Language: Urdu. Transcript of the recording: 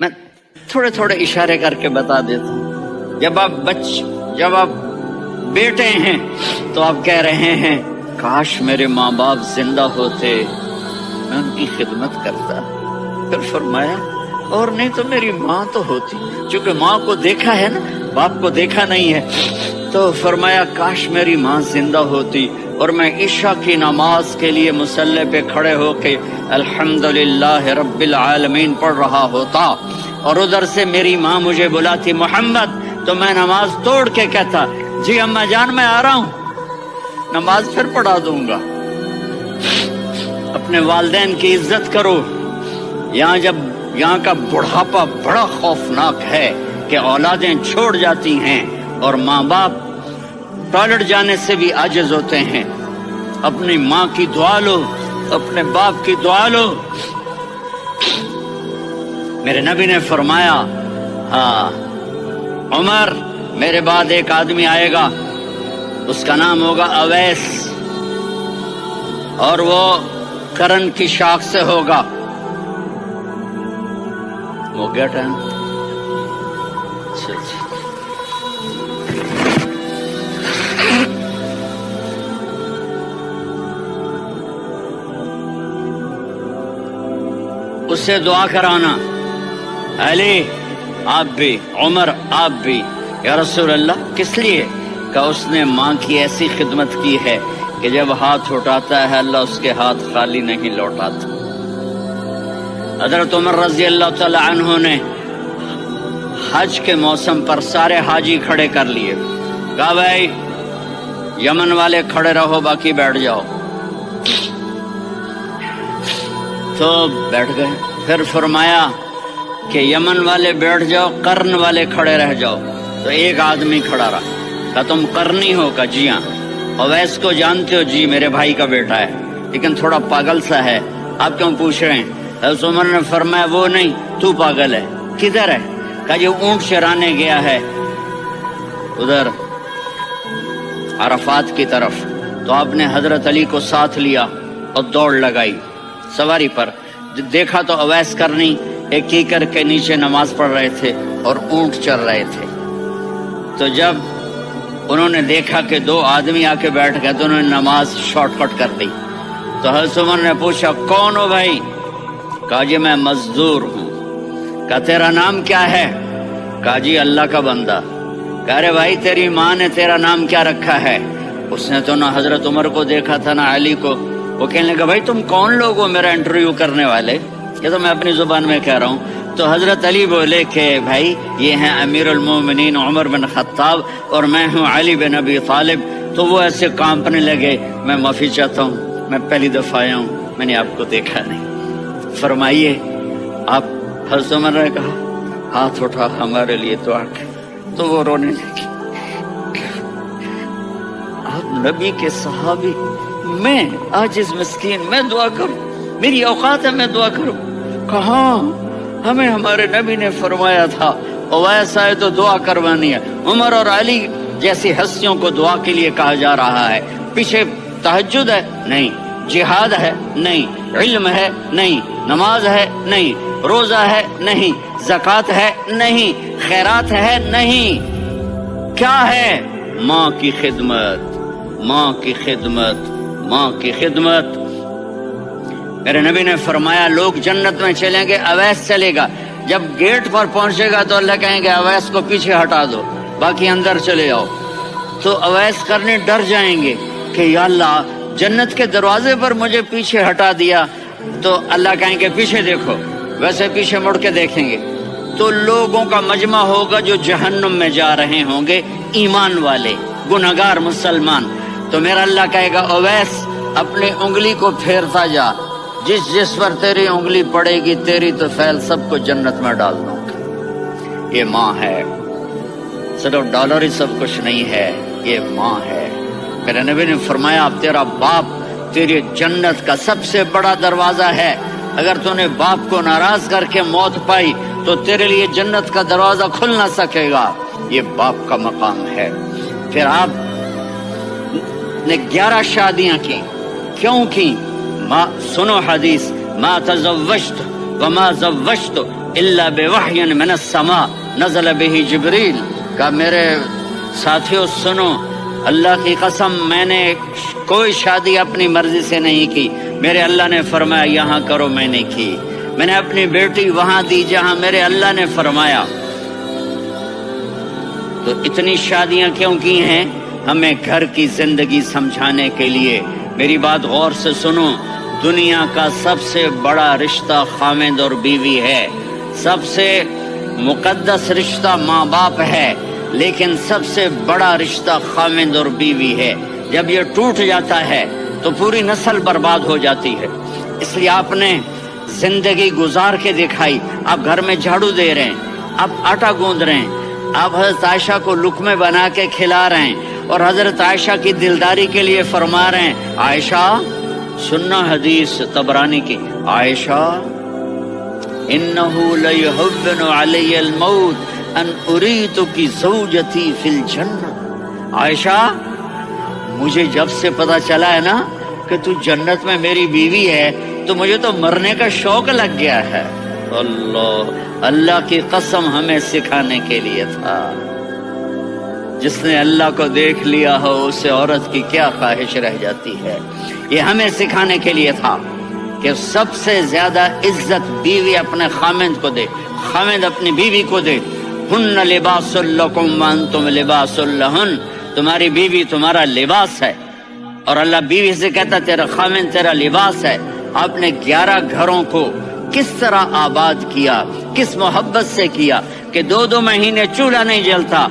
میں تھوڑے تھوڑے اشارے کر کے بتا دیتا ہوں. جب آپ بیٹے ہیں تو آپ کہہ رہے ہیں کاش میرے ماں باپ زندہ ہوتے، میں ان کی خدمت کرتا. پھر فرمایا اور نہیں تو میری ماں تو ہوتی. چونکہ ماں کو دیکھا ہے نا، باپ کو دیکھا نہیں ہے، تو فرمایا کاش میری ماں زندہ ہوتی اور میں عشاء کی نماز کے لیے مصلی پہ کھڑے ہو کے الحمدللہ رب العالمین پڑھ رہا ہوتا، اور ادھر سے میری ماں مجھے بلاتی محمد، تو میں نماز توڑ کے کہتا جی اماں جان میں آ رہا ہوں، نماز پھر پڑھا دوں گا. اپنے والدین کی عزت کرو. یہاں کا بڑھاپا بڑا خوفناک ہے کہ اولادیں چھوڑ جاتی ہیں اور ماں باپ ٹوائلٹ جانے سے بھی عاجز ہوتے ہیں. اپنی ماں کی دعا لو، اپنے باپ کی دعا لو. میرے نبی نے فرمایا ہاں عمر میرے بعد ایک آدمی آئے گا، اس کا نام ہوگا اویس، اور وہ کرن کی شاخ سے ہوگا. ہو گیا ٹائم؟ اس سے دعا کرانا، علی آپ بھی، عمر آپ بھی. یا رسول اللہ کس لیے؟ کہ اس نے ماں کی ایسی خدمت کی ہے کہ جب ہاتھ اٹھاتا ہے اللہ اس کے ہاتھ خالی نہیں لوٹاتا. حضرت عمر رضی اللہ تعالی عنہ نے حج کے موسم پر سارے حاجی کھڑے کر لیے، کہا بھائی یمن والے کھڑے رہو باقی بیٹھ جاؤ. تو بیٹھ گئے. پھر فرمایا کہ یمن والے بیٹھ جاؤ، قرن والے کھڑے رہ جاؤ. تو ایک آدمی کھڑا رہا. کہا تم قرنی ہو؟ کہا جی ہاں. اویس کو جانتے ہو؟ جی میرے بھائی کا بیٹا ہے لیکن تھوڑا پاگل سا ہے، آپ کیوں پوچھ رہے ہیں؟ حضرت عمر نے فرمایا وہ نہیں، تو پاگل ہے. کدھر ہے؟ کہا یہ اونٹ چرانے گیا ہے ادھر عرفات کی طرف. تو آپ نے حضرت علی کو ساتھ لیا اور دوڑ لگائی سواری پر. دیکھا تو اویس کرنی ایک کیکر کے نیچے نماز پڑھ رہے تھے اور اونٹ چر رہے تھے. تو جب انہوں نے دیکھا کہ دو آدمی آ کے بیٹھ گئے تو انہوں نے نماز شارٹ کٹ کر دی. تو حضرت عمر نے پوچھا کون ہو بھائی؟ کہا جی میں مزدور ہوں. کہا تیرا نام کیا ہے؟ کہا جی اللہ کا بندہ. کہا رے بھائی تیری ماں نے تیرا نام کیا رکھا ہے؟ اس نے تو نہ حضرت عمر کو دیکھا تھا نہ علی کو. وہ کہنے لگا بھائی تم کون لوگ ہو میرا انٹرویو کرنے والے؟ یہ تو میں اپنی زبان میں کہہ رہا ہوں. تو حضرت علی بولے کہ بھائی یہ ہیں امیر المومنین عمر بن خطاب اور میں ہوں علی بن ابی طالب. تو وہ ایسے کانپنے لگے. میں معافی چاہتا ہوں، میں پہلی دفعہ آیا ہوں، میں نے آپ کو دیکھا نہیں. فرمائیے آپ. حضرت عمر نے کہا ہاتھ اٹھا ہمارے لیے دعا کر. تو وہ رونے لگی. آپ نبی کے صحابی، میں عاجز مسکین میں دعا کروں؟ میری اوقات ہے میں دعا کروں؟ کہاں؟ ہمیں ہمارے نبی نے فرمایا تھا اویس آئے تو دعا کروانی ہے. عمر اور علی جیسی ہستیوں کو دعا کے لیے کہا جا رہا ہے. پیچھے تہجد ہے؟ نہیں. جہاد ہے؟ نہیں. علم ہے؟ نہیں. نماز ہے؟ نہیں. روزہ ہے؟ نہیں. زکوٰۃ ہے؟ نہیں. خیرات ہے؟ نہیں. کیا ہے؟ ماں کی خدمت، ماں کی خدمت، ماں کی خدمت. میرے نبی نے فرمایا لوگ جنت میں چلیں گے، اویس چلے گا. جب گیٹ پر پہنچے گا تو اللہ کہیں گے اویس کو پیچھے ہٹا دو، باقی اندر چلے جاؤ. تو اویس کرنے ڈر جائیں گے کہ یا اللہ جنت کے دروازے پر مجھے پیچھے ہٹا دیا. تو اللہ کہیں گے پیچھے دیکھو. ویسے پیچھے مڑ کے دیکھیں گے تو لوگوں کا مجمع ہوگا جو جہنم میں جا رہے ہوں گے، ایمان والے، گنہگار مسلمان. تو میرا اللہ کہے گا اویس اپنی انگلی کو پھیرتا جا، جس پر تیری انگلی پڑے گی تیری تو فیل سب کو جنت میں ڈال دوں گا. یہ ماں ہے، صرف ڈالر ہی سب کچھ نہیں ہے، یہ ماں ہے. میرے نبی نے فرمایا اب تیرا باپ تیری جنت کا سب سے بڑا دروازہ ہے. اگر تو نے باپ کو ناراض کر کے موت پائی تو تیرے لیے جنت کا دروازہ کھل نہ سکے گا. یہ باپ کا مقام ہے. پھر آپ نے 11 شادیاں کی. کیوں کی؟ سنو حدیث، ما تزوجت وما زوجت الا بوحی من السماء نزل به جبریل، کہ میرے ساتھیوں سنو، اللہ کی قسم میں نے کوئی شادی اپنی مرضی سے نہیں کی، میرے اللہ نے فرمایا یہاں کرو، میں نے کی۔ میں نے اپنی بیٹی وہاں دی جہاں میرے اللہ نے فرمایا۔ تو اتنی شادیاں کیوں کی ہیں؟ ہمیں گھر کی زندگی سمجھانے کے لیے۔ میری بات غور سے سنو، دنیا کا سب سے بڑا رشتہ خاوند اور بیوی ہے، سب سے مقدس رشتہ ماں باپ ہے، لیکن سب سے بڑا رشتہ خاوند اور بیوی ہے۔ جب یہ ٹوٹ جاتا ہے تو پوری نسل برباد ہو جاتی ہے۔ اس لیے آپ نے زندگی گزار کے دکھائی۔ آپ گھر میں جھاڑو دے رہے ہیں، آپ آٹا گوندھ رہے ہیں، آپ حضرت عائشہ کو لقمے بنا کے کھلا رہے ہیں، اور حضرت عائشہ کی دلداری کے لیے فرما رہے ہیں، عائشہ سننا حدیث طبرانی کی، عائشہ انہو لیہون علی الموت ان اریتک زوجتی فی الجنہ۔ عائشہ مجھے جب سے پتا چلا ہے نا کہ تو جنت میں میری بیوی ہے تو مجھے تو مرنے کا شوق لگ گیا ہے۔ اللہ کی قسم ہمیں سکھانے کے لیے تھا۔ جس نے اللہ کو دیکھ لیا ہو اسے عورت کی کیا خواہش رہ جاتی ہے۔ یہ ہمیں سکھانے کے لیے تھا کہ سب سے زیادہ عزت بیوی اپنے خاوند کو دے، خاوند اپنی بیوی کو دے۔ ہن لباس لکم وانتم لباس لہن، تمہاری بیوی تمہارا لباس ہے، اور اللہ بیوی سے کہتا تیرا خاوند تیرا لباس ہے۔ آپ نے 11 گھروں کو کس طرح آباد کیا، کس محبت سے کیا کہ 2 مہینے چولہا نہیں جلتا۔